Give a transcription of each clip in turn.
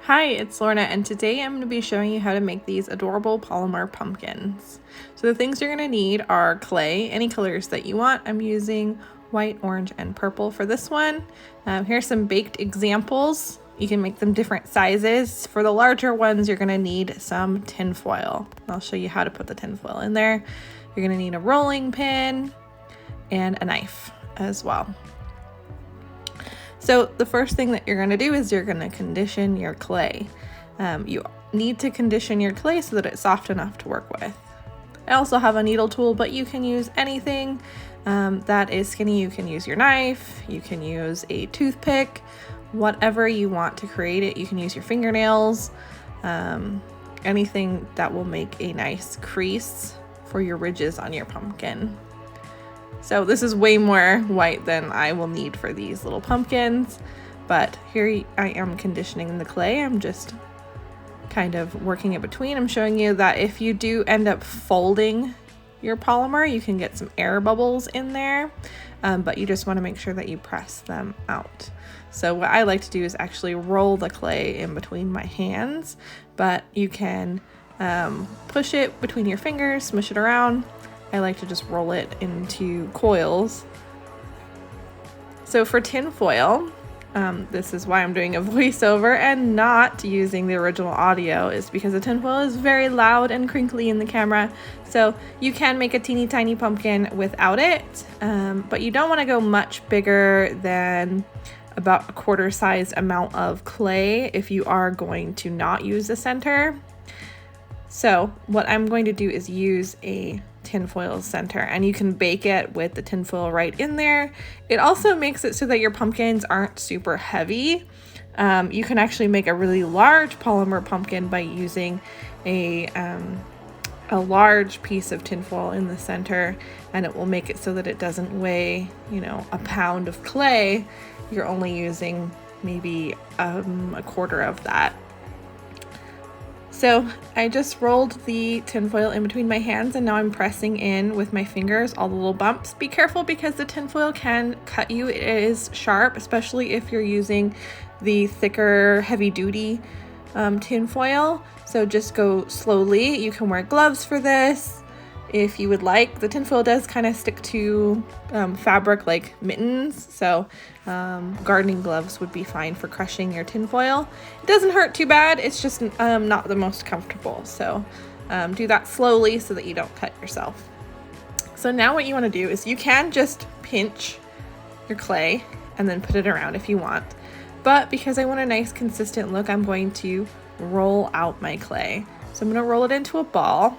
Hi, it's Lorna, and today I'm going to be showing you how to make these adorable polymer pumpkins. So the things you're going to need are clay, any colors that you want. I'm using white, orange, and purple for this one. Here's some baked examples. You can make them different sizes. For the larger ones, you're going to need some tin foil. I'll show you how to put the tin foil in there. You're going to need a rolling pin and a knife as well. So the first thing that you're going to do is you're going to condition your clay. You need to condition your clay so that it's soft enough to work with. I also have a needle tool, but you can use anything that is skinny. You can use your knife, you can use a toothpick, whatever you want to create it. You can use your fingernails, anything that will make a nice crease for your ridges on your pumpkin. So this is way more white than I will need for these little pumpkins, but here I am conditioning the clay. I'm just kind of working it between. I'm showing you that if you do end up folding your polymer, you can get some air bubbles in there, but you just want to make sure that you press them out. So what I like to do is actually roll the clay in between my hands, but you can push it between your fingers, smush it around. I like to just roll it into coils. So for tin foil, this is why I'm doing a voiceover and not using the original audio, is because the tin foil is very loud and crinkly in the camera. So you can make a teeny tiny pumpkin without it, but you don't want to go much bigger than about a quarter size amount of clay if you are going to not use the center. So what I'm going to do is use a tinfoil center, and you can bake it with the tinfoil right in there. It also makes it so that your pumpkins aren't super heavy. You can actually make a really large polymer pumpkin by using a large piece of tinfoil in the center, and it will make it so that it doesn't weigh, a pound of clay. You're only using maybe a quarter of that. So I just rolled the tinfoil in between my hands, and now I'm pressing in with my fingers all the little bumps. Be careful because the tinfoil can cut you. It is sharp, especially if you're using the thicker, heavy-duty tinfoil. So just go slowly. You can wear gloves for this if you would like. The tinfoil does kind of stick to fabric like mittens, so gardening gloves would be fine for crushing your tinfoil. It doesn't hurt too bad, it's just not the most comfortable, so do that slowly so that you don't cut yourself. So now what you want to do is you can just pinch your clay and then put it around if you want, but because I want a nice consistent look, I'm going to roll out my clay. So I'm going to roll it into a ball.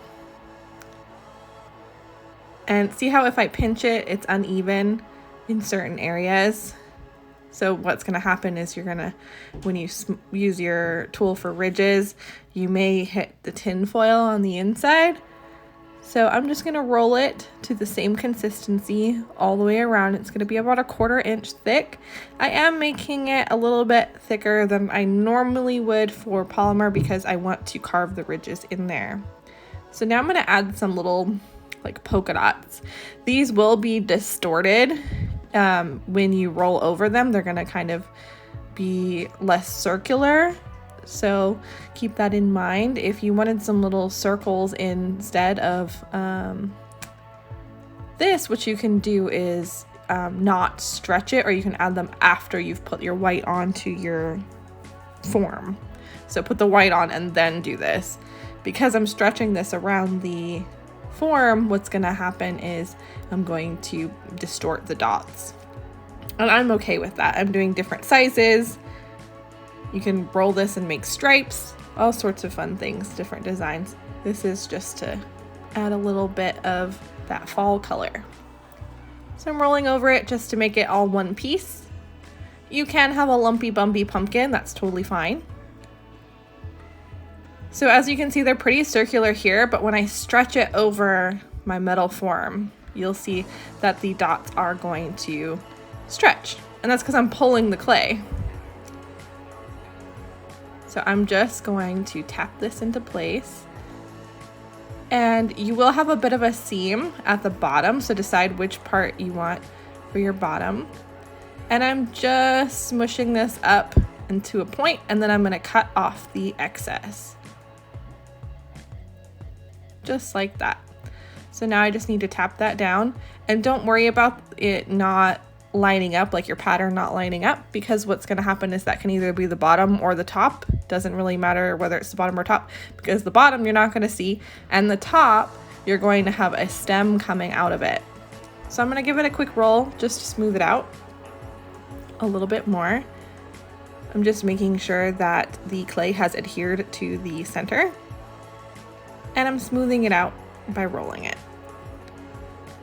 And see how if I pinch it, it's uneven in certain areas. So what's going to happen is you're going to, when you use your tool for ridges, you may hit the tin foil on the inside. So I'm just going to roll it to the same consistency all the way around. It's going to be about a 1/4 inch thick. I am making it a little bit thicker than I normally would for polymer because I want to carve the ridges in there. So now I'm going to add some little like polka dots. These will be distorted when you roll over them. They're going to kind of be less circular, so keep that in mind. If you wanted some little circles instead of this, what you can do is not stretch it, or you can add them after you've put your white onto your form. So put the white on and then do this. Because I'm stretching this around the form, what's going to happen is I'm going to distort the dots, and I'm okay with that. I'm doing different sizes. You can roll this and make stripes, all sorts of fun things, different designs. This is just to add a little bit of that fall color. So I'm rolling over it just to make it all one piece. You can have a lumpy bumpy pumpkin, that's totally fine. So as you can see, they're pretty circular here, but when I stretch it over my metal form, you'll see that the dots are going to stretch. And that's because I'm pulling the clay. So I'm just going to tap this into place. And you will have a bit of a seam at the bottom, so decide which part you want for your bottom. And I'm just smushing this up into a point, and then I'm going to cut off the excess. Just like that. So now I just need to tap that down, and don't worry about it not lining up, like your pattern not lining up, because what's going to happen is that can either be the bottom or the top. Doesn't really matter whether it's the bottom or top, because the bottom you're not going to see, and the top you're going to have a stem coming out of it. So I'm going to give it a quick roll just to smooth it out a little bit more. I'm just making sure that the clay has adhered to the center, and I'm smoothing it out by rolling it.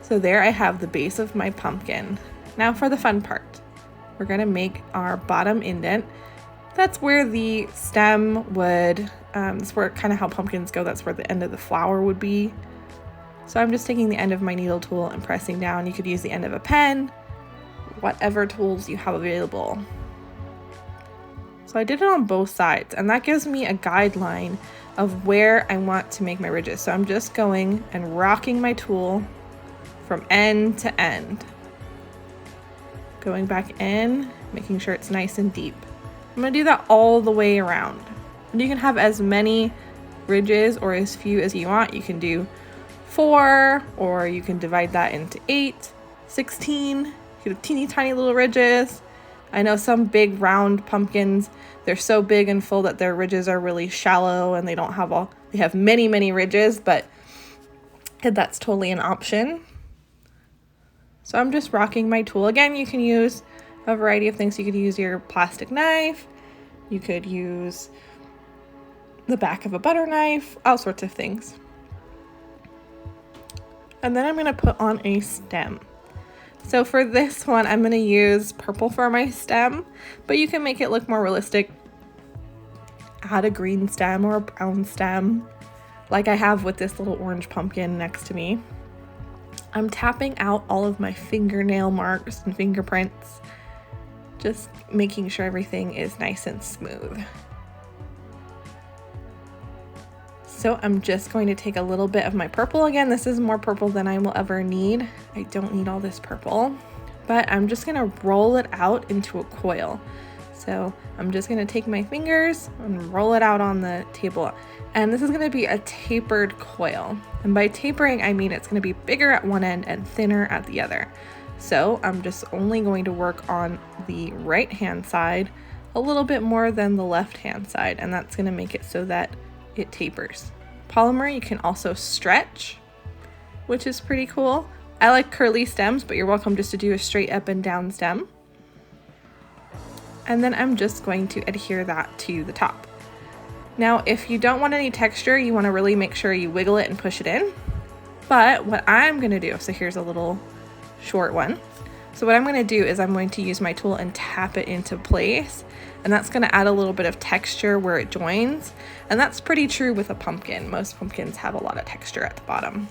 So there I have the base of my pumpkin. Now for the fun part, we're gonna make our bottom indent. That's where the stem would, that's where kind of how pumpkins go, that's where the end of the flower would be. So I'm just taking the end of my needle tool and pressing down. You could use the end of a pen, whatever tools you have available. So I did it on both sides, and that gives me a guideline of where I want to make my ridges. So I'm just going and rocking my tool from end to end. Going back in, making sure it's nice and deep. I'm gonna do that all the way around. And you can have as many ridges or as few as you want. You can do 4, or you can divide that into 8, 16. You can have teeny tiny little ridges. I know some big round pumpkins, they're so big and full that their ridges are really shallow and they don't have they have many ridges, but that's totally an option. So I'm just rocking my tool. Again, you can use a variety of things. You could use your plastic knife, you could use the back of a butter knife, all sorts of things. And then I'm going to put on a stem. So for this one, I'm going to use purple for my stem, but you can make it look more realistic. Add a green stem or a brown stem, like I have with this little orange pumpkin next to me. I'm tapping out all of my fingernail marks and fingerprints, just making sure everything is nice and smooth. So I'm just going to take a little bit of my purple. Again, this is more purple than I will ever need. I don't need all this purple, but I'm just gonna roll it out into a coil. So I'm just gonna take my fingers and roll it out on the table. And this is gonna be a tapered coil. And by tapering, I mean it's gonna be bigger at one end and thinner at the other. So I'm just only going to work on the right-hand side a little bit more than the left-hand side, and that's gonna make it so that it tapers. Polymer you can also stretch, which is pretty cool. I like curly stems, but you're welcome just to do a straight up and down stem. And then I'm just going to adhere that to the top. Now, if you don't want any texture, you want to really make sure you wiggle it and push it in. But what I'm going to do, so here's a little short one. So what I'm going to do is I'm going to use my tool and tap it into place. And that's going to add a little bit of texture where it joins. And that's pretty true with a pumpkin. Most pumpkins have a lot of texture at the bottom.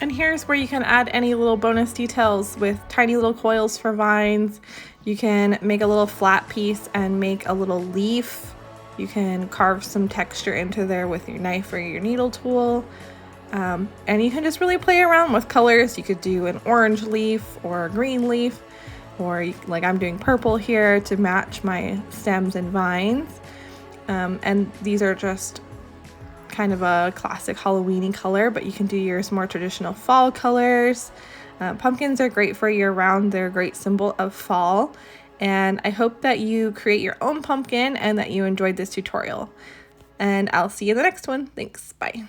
And here's where you can add any little bonus details with tiny little coils for vines. You can make a little flat piece and make a little leaf. You can carve some texture into there with your knife or your needle tool. And you can just really play around with colors. You could do an orange leaf or a green leaf, or like I'm doing purple here to match my stems and vines. And these are just kind of a classic Halloween-y color, but you can do yours more traditional fall colors. Pumpkins are great for year-round. They're a great symbol of fall. And I hope that you create your own pumpkin and that you enjoyed this tutorial. And I'll see you in the next one. Thanks. Bye.